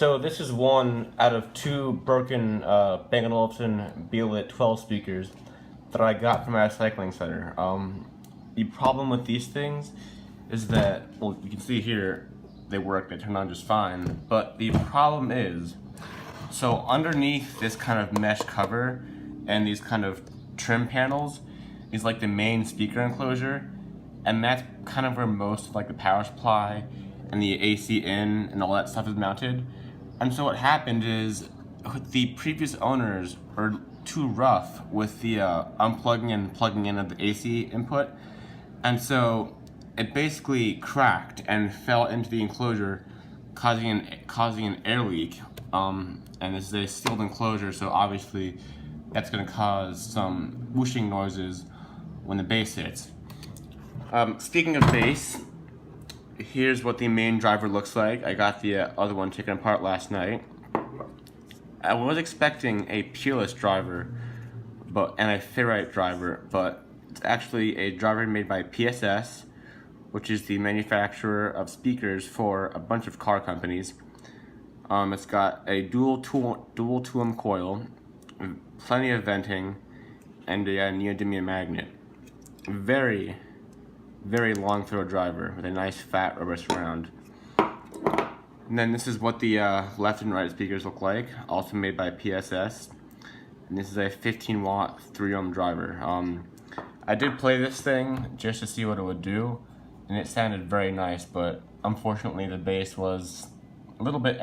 So this is one out of two broken Bang & Olufsen Beolit 12 speakers that I got from my recycling center. The problem with these things is that, well, you can see here, they work, they turn on just fine, but the problem is, so underneath this kind of mesh cover and these kind of trim panels is like the main speaker enclosure, and that's kind of where most of like the power supply and the AC in and all that stuff is mounted. And so what happened is the previous owners were too rough with the unplugging and plugging in of the AC input, and so it basically cracked and fell into the enclosure, causing an air leak. And this is a sealed enclosure, so obviously that's going to cause some whooshing noises when the bass hits. Speaking of bass, here's what the main driver looks like. I got the other one taken apart last night. I was expecting a peerless driver and a ferrite driver, but it's actually a driver made by PSS, which is the manufacturer of speakers for a bunch of car companies. It's got a dual tuum coil, plenty of venting, and a neodymium magnet. Very, very long throw driver with a nice fat rubber surround. And then this is what the left and right speakers look like, also made by PSS. And this is a 15 watt 3 ohm driver. I did play this thing just to see what it would do, and it sounded very nice, but unfortunately the bass was a little bit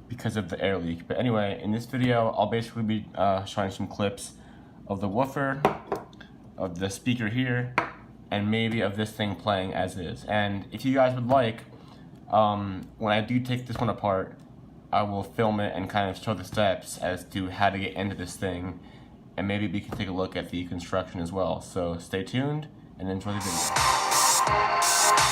because of the air leak. But anyway, in this video I'll basically be showing some clips of the woofer, of the speaker here, and maybe of this thing playing as is. And if you guys would like, when I do take this one apart, I will film it and kind of show the steps as to how to get into this thing, and maybe we can take a look at the construction as well. So stay tuned and enjoy the video.